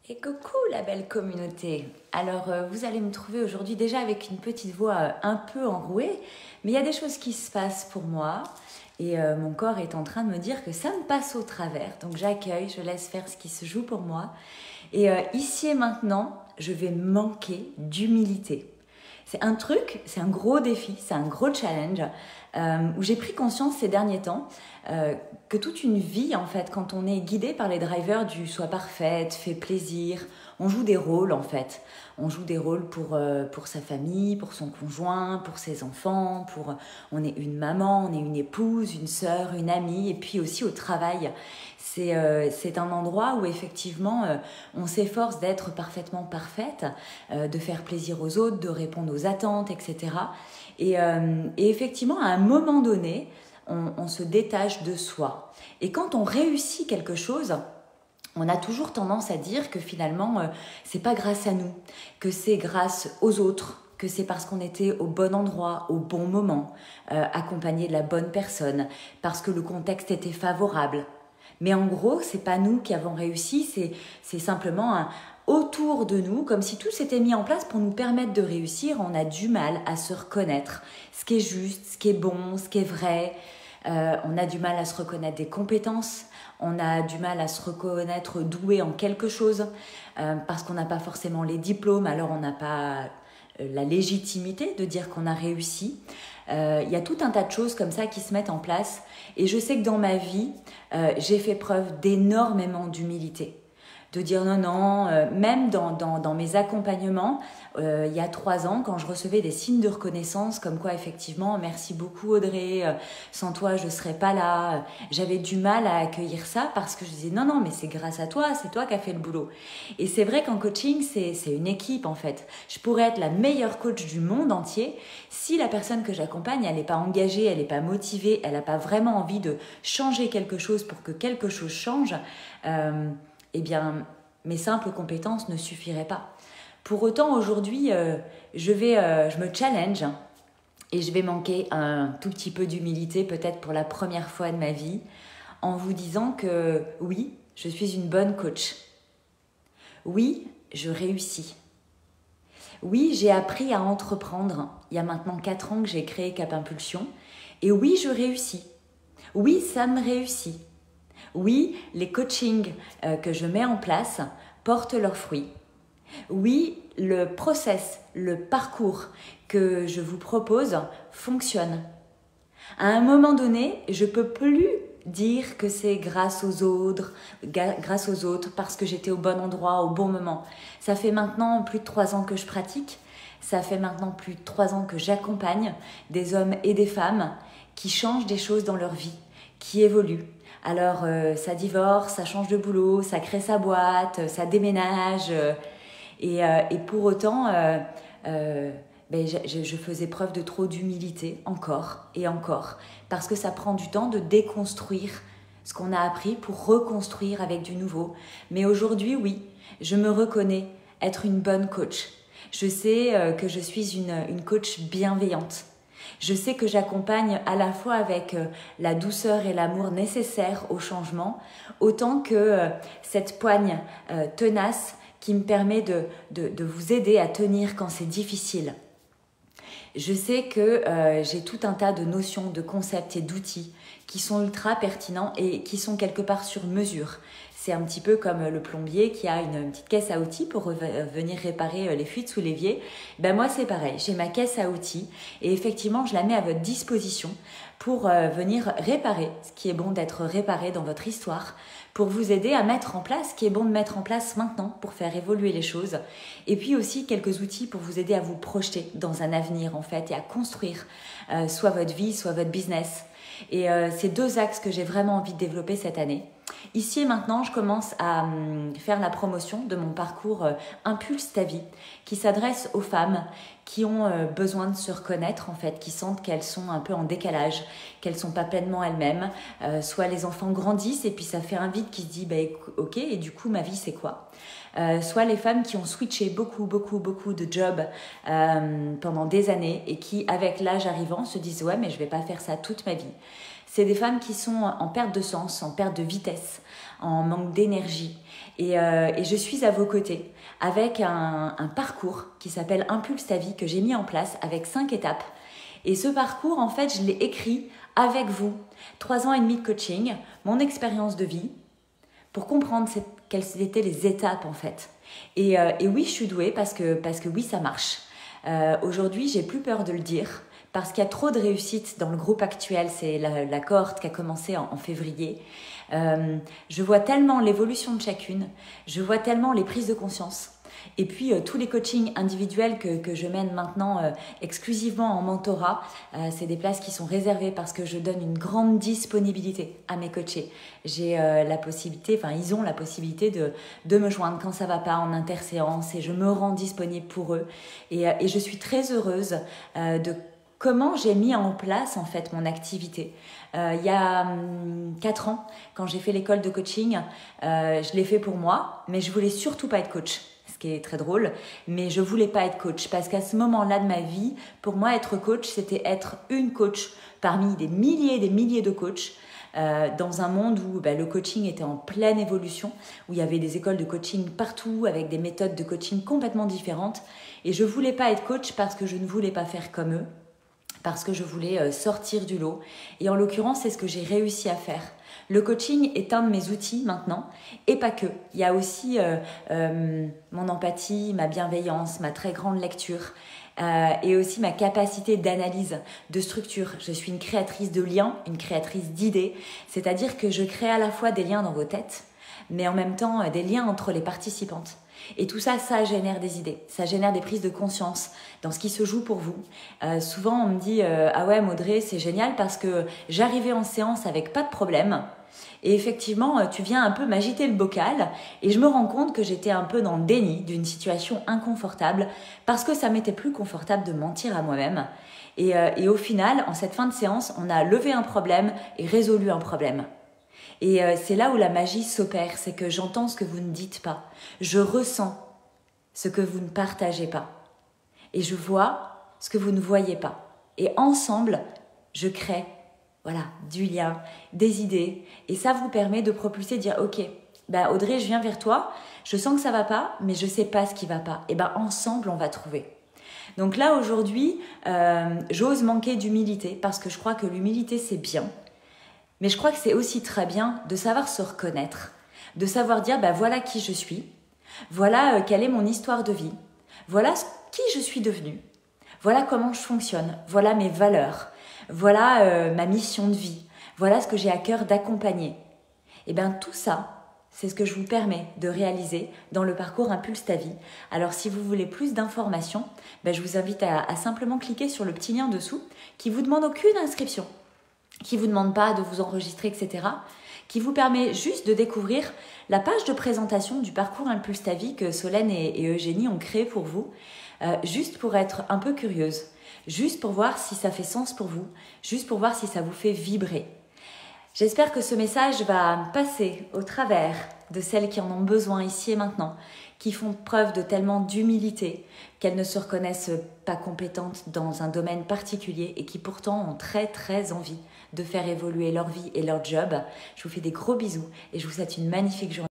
Et coucou la belle communauté. Alors vous allez me trouver aujourd'hui déjà avec une petite voix un peu enrouée, mais il y a des choses qui se passent pour moi et mon corps est en train de me dire que ça me passe au travers. Donc j'accueille, je laisse faire ce qui se joue pour moi. Et ici et maintenant, je vais manquer d'humilité. C'est un truc, c'est un gros défi, c'est un gros challenge où j'ai pris conscience ces derniers temps que toute une vie, en fait, quand on est guidé par les drivers du soi parfaite, fait plaisir, on joue des rôles, en fait. On joue des rôles pour sa famille, pour son conjoint, pour ses enfants, on est une maman, on est une épouse, une sœur, une amie, et puis aussi au travail. C'est un endroit où effectivement on s'efforce d'être parfaitement parfaite, de faire plaisir aux autres, de répondre aux attentes, etc. Et effectivement, à un moment donné, on se détache de soi. Et quand on réussit quelque chose, on a toujours tendance à dire que finalement, c'est pas grâce à nous, que c'est grâce aux autres, que c'est parce qu'on était au bon endroit, au bon moment, accompagné de la bonne personne, parce que le contexte était favorable. Mais en gros, c'est pas nous qui avons réussi, c'est simplement autour de nous, comme si tout s'était mis en place pour nous permettre de réussir. On a du mal à se reconnaître, ce qui est juste, ce qui est bon, ce qui est vrai. On a du mal à se reconnaître des compétences, on a du mal à se reconnaître doué en quelque chose, parce qu'on n'a pas forcément les diplômes, alors on n'a pas la légitimité de dire qu'on a réussi. Il y a tout un tas de choses comme ça qui se mettent en place. Et je sais que dans ma vie, j'ai fait preuve d'énormément d'humilité. De dire non, même dans mes accompagnements, il y a 3 ans, quand je recevais des signes de reconnaissance, comme quoi effectivement, merci beaucoup Audrey, sans toi je ne serais pas là, j'avais du mal à accueillir ça parce que je disais non, mais c'est grâce à toi, c'est toi qui as fait le boulot. Et c'est vrai qu'en coaching, c'est une équipe en fait. Je pourrais être la meilleure coach du monde entier, si la personne que j'accompagne, elle n'est pas engagée, elle n'est pas motivée, elle n'a pas vraiment envie de changer quelque chose pour que quelque chose change, eh bien, mes simples compétences ne suffiraient pas. Pour autant, aujourd'hui, je me challenge et je vais manquer un tout petit peu d'humilité, peut-être pour la première fois de ma vie, en vous disant que oui, je suis une bonne coach. Oui, je réussis. Oui, j'ai appris à entreprendre. Il y a maintenant 4 ans que j'ai créé Cap Impulsion. Et oui, je réussis. Oui, ça me réussit. Oui, les coachings que je mets en place portent leurs fruits. Oui, le process, le parcours que je vous propose fonctionne. À un moment donné, je ne peux plus dire que c'est grâce aux autres parce que j'étais au bon endroit, au bon moment. Ça fait maintenant plus de 3 ans que je pratique. Ça fait maintenant plus de 3 ans que j'accompagne des hommes et des femmes qui changent des choses dans leur vie, qui évoluent. Alors, ça divorce, ça change de boulot, ça crée sa boîte, ça déménage. Et pour autant, je faisais preuve de trop d'humilité, encore et encore. Parce que ça prend du temps de déconstruire ce qu'on a appris pour reconstruire avec du nouveau. Mais aujourd'hui, oui, je me reconnais être une bonne coach. Je sais que je suis une coach bienveillante. Je sais que j'accompagne à la fois avec la douceur et l'amour nécessaires au changement, autant que cette poigne tenace qui me permet de vous aider à tenir quand c'est difficile. Je sais que j'ai tout un tas de notions, de concepts et d'outils qui sont ultra pertinents et qui sont quelque part sur mesure. C'est un petit peu comme le plombier qui a une petite caisse à outils pour venir réparer les fuites sous l'évier. Ben moi, c'est pareil. J'ai ma caisse à outils et effectivement, je la mets à votre disposition pour venir réparer ce qui est bon d'être réparé dans votre histoire, pour vous aider à mettre en place ce qui est bon de mettre en place maintenant pour faire évoluer les choses. Et puis aussi quelques outils pour vous aider à vous projeter dans un avenir en fait et à construire soit votre vie, soit votre business. Et c'est 2 axes que j'ai vraiment envie de développer cette année. Ici et maintenant, je commence à faire la promotion de mon parcours Impulse ta vie, qui s'adresse aux femmes qui ont besoin de se reconnaître, en fait, qui sentent qu'elles sont un peu en décalage, qu'elles ne sont pas pleinement elles-mêmes. Soit les enfants grandissent et puis ça fait un vide qui se dit ok, et du coup, ma vie, c'est quoi ? Soit les femmes qui ont switché beaucoup de jobs pendant des années et qui, avec l'âge arrivant, se disent ouais, mais je ne vais pas faire ça toute ma vie. c'est des femmes qui sont en perte de sens, en perte de vitesse, en manque d'énergie. Et je suis à vos côtés avec un parcours qui s'appelle Impulse ta vie que j'ai mis en place avec 5 étapes. Et ce parcours, en fait, je l'ai écrit avec vous. 3 ans et demi de coaching, mon expérience de vie, pour comprendre quelles étaient les étapes, en fait. Et oui, je suis douée parce que oui, ça marche. Aujourd'hui, j'ai plus peur de le dire parce qu'il y a trop de réussite dans le groupe actuel. C'est la cohorte qui a commencé en février. Je vois tellement l'évolution de chacune, je vois tellement les prises de conscience. Et puis tous les coachings individuels que je mène maintenant exclusivement en mentorat, c'est des places qui sont réservées parce que je donne une grande disponibilité à mes coachés. J'ai la possibilité, enfin ils ont la possibilité de me joindre quand ça va pas en interséance et je me rends disponible pour eux. Et je suis très heureuse de comment j'ai mis en place en fait mon activité. Il y a 4 ans, quand j'ai fait l'école de coaching, je l'ai fait pour moi, mais je voulais surtout pas être coach. Ce qui est très drôle, mais je voulais pas être coach parce qu'à ce moment-là de ma vie, pour moi, être coach, c'était être une coach parmi des milliers de coachs dans un monde où le coaching était en pleine évolution, où il y avait des écoles de coaching partout avec des méthodes de coaching complètement différentes. Et je voulais pas être coach parce que je ne voulais pas faire comme eux, parce que je voulais sortir du lot. Et en l'occurrence, c'est ce que j'ai réussi à faire. Le coaching est un de mes outils maintenant, et pas que. Il y a aussi mon empathie, ma bienveillance, ma très grande lecture, et aussi ma capacité d'analyse, de structure. Je suis une créatrice de liens, une créatrice d'idées, c'est-à-dire que je crée à la fois des liens dans vos têtes, mais en même temps des liens entre les participantes. Et tout ça, ça génère des idées, ça génère des prises de conscience dans ce qui se joue pour vous. Souvent, on me dit « Ah ouais, Maudrey, c'est génial parce que j'arrivais en séance avec pas de problème. » Et effectivement, tu viens un peu m'agiter le bocal et je me rends compte que j'étais un peu dans le déni d'une situation inconfortable parce que ça m'était plus confortable de mentir à moi-même. Et au final, en cette fin de séance, on a levé un problème et résolu un problème. Et c'est là où la magie s'opère, c'est que j'entends ce que vous ne dites pas. Je ressens ce que vous ne partagez pas. Et je vois ce que vous ne voyez pas. Et ensemble, je crée du lien, des idées. Et ça vous permet de propulser, de dire « Ok, Audrey, je viens vers toi, je sens que ça va pas, mais je sais pas ce qui va pas. » Et ensemble, on va trouver. Donc là, aujourd'hui, j'ose manquer d'humilité parce que je crois que l'humilité, c'est bien. Mais je crois que c'est aussi très bien de savoir se reconnaître, de savoir dire voilà qui je suis, voilà quelle est mon histoire de vie, voilà qui je suis devenue, voilà comment je fonctionne, voilà mes valeurs, voilà ma mission de vie, voilà ce que j'ai à cœur d'accompagner. Et tout ça, c'est ce que je vous permets de réaliser dans le parcours Impulse ta vie. Alors si vous voulez plus d'informations, je vous invite à simplement cliquer sur le petit lien dessous qui vous demande aucune inscription, qui ne vous demande pas de vous enregistrer, etc., qui vous permet juste de découvrir la page de présentation du parcours Impulse ta vie que Solène et Eugénie ont créé pour vous, juste pour être un peu curieuse, juste pour voir si ça fait sens pour vous, juste pour voir si ça vous fait vibrer. J'espère que ce message va passer au travers de celles qui en ont besoin ici et maintenant, qui font preuve de tellement d'humilité qu'elles ne se reconnaissent pas compétentes dans un domaine particulier et qui pourtant ont très très envie de faire évoluer leur vie et leur job. Je vous fais des gros bisous et je vous souhaite une magnifique journée.